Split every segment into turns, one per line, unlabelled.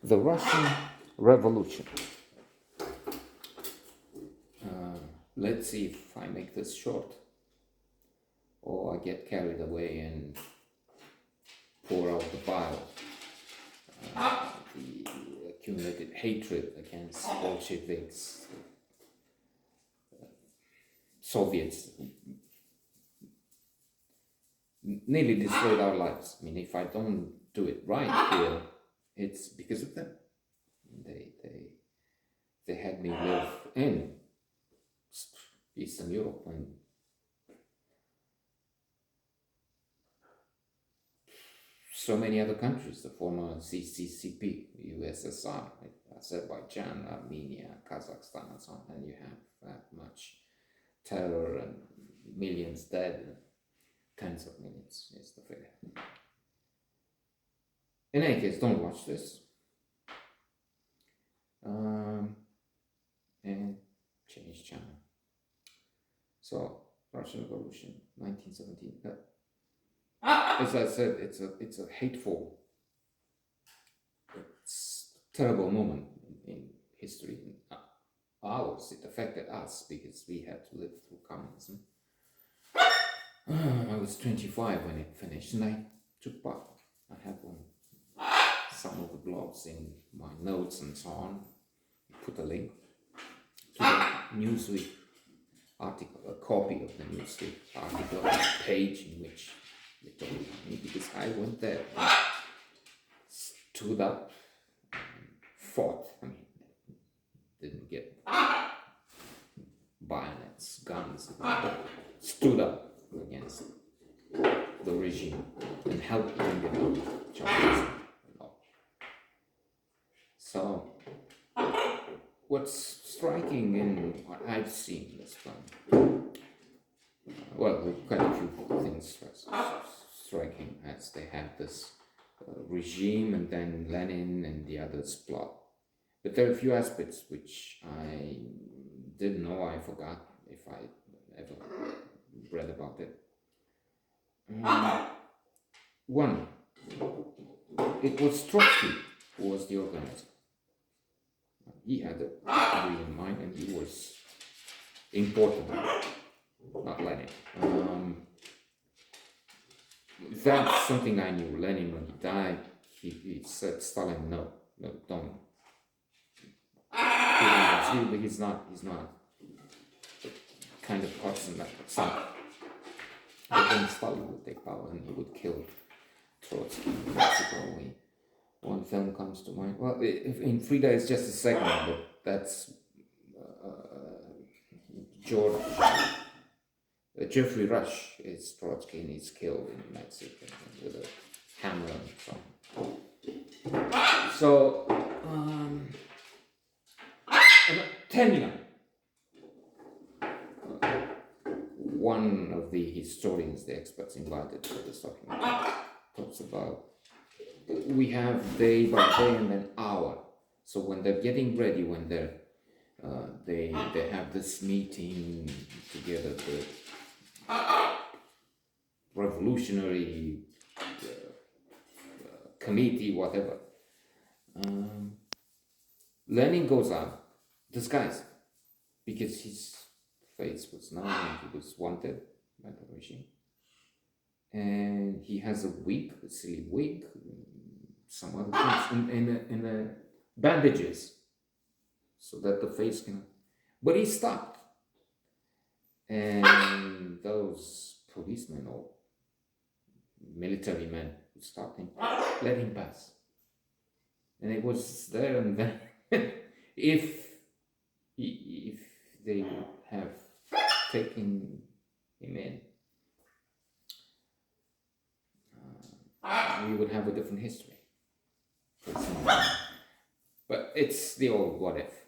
The Russian Revolution. Let's see if I make this short or I get carried away and pour out the bile. The accumulated hatred against Bolsheviks, Soviets, nearly destroyed our lives. I mean, if I don't do it right here, it's because of them. They had me live in Eastern Europe and so many other countries, the former CCCP, USSR, like Azerbaijan, Armenia, Kazakhstan, and so on, and you have that much terror and millions dead, tens of millions is the figure. In any case, don't watch this. And change channel. So, Russian Revolution, 1917. As I said, it's a hateful, it's a terrible moment in history. Ours, it affected us because we had to live through communism. I was 25 when it finished, and I took part. I have some of the blogs in my notes and so on. Put a link to the Newsweek article, a copy of the Newsweek article, a page in which they talk about me, because I went there, stood up, fought. I mean, didn't get bayonets, guns, but stood up against the regime and helped bring it up. Charles. So, what's striking in what I've seen this film, well, quite a few things striking, as they have this regime and then Lenin and the others plot. But there are a few aspects which I didn't know, I forgot if I ever read about it. One, it was Trotsky who was the organizer. He had a degree in mind and he was important, not Lenin. That's something I knew. Lenin, when he died, he said, Stalin, no, don't. But he's not the kind of person that I think Stalin would take power and he would kill Trotsky in Mexico. One film comes to mind. Well, in Frida it's just a second, but that's Geoffrey Rush is Trotsky and he's killed in Mexico with a hammer and so on. So, Temina, one of the historians, the experts invited for this document, talks about we have day by day and then hour. So when they're getting ready, when they have this meeting together, the revolutionary committee, whatever. Lenin goes out disguised because his face was known and he was wanted by the regime. And he has a wig, a silly wig, some other things, and bandages, so that the face can. But he stopped, and those policemen or military men who stopped him let him pass. And it was there and then, if they would have taken him in, we would have a different history. But it's the old what if.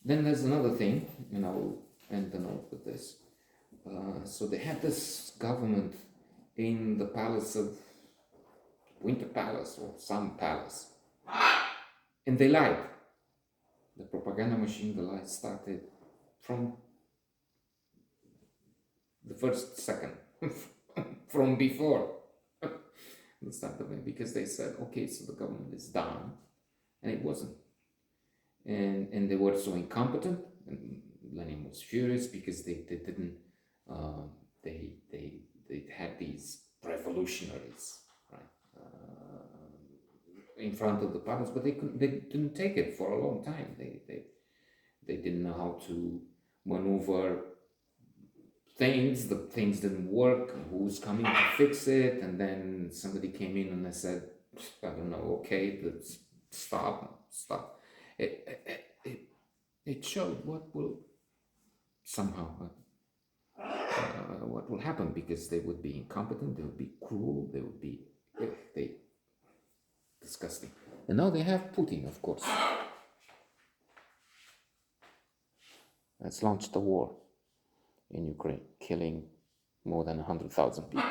Then there's another thing, and I'll end the note with this. So they had this government in the palace of Winter Palace or some palace, and they lied. The propaganda machine, the lies started from the first second, from before. Because they said, okay, so the government is down, and it wasn't. And they were so incompetent, and Lenin was furious because they didn't, uh, they had these revolutionaries, right, in front of the palace, but they didn't take it for a long time. They didn't know how to maneuver things. The things didn't work. Who's coming to fix it? And then somebody came in and they said, I don't know, okay, let's stop. It showed what will somehow what will happen, because they would be incompetent, they would be cruel, they would be they disgusting. And now they have Putin, of course. Has launched a war in Ukraine, killing more than 100,000 people.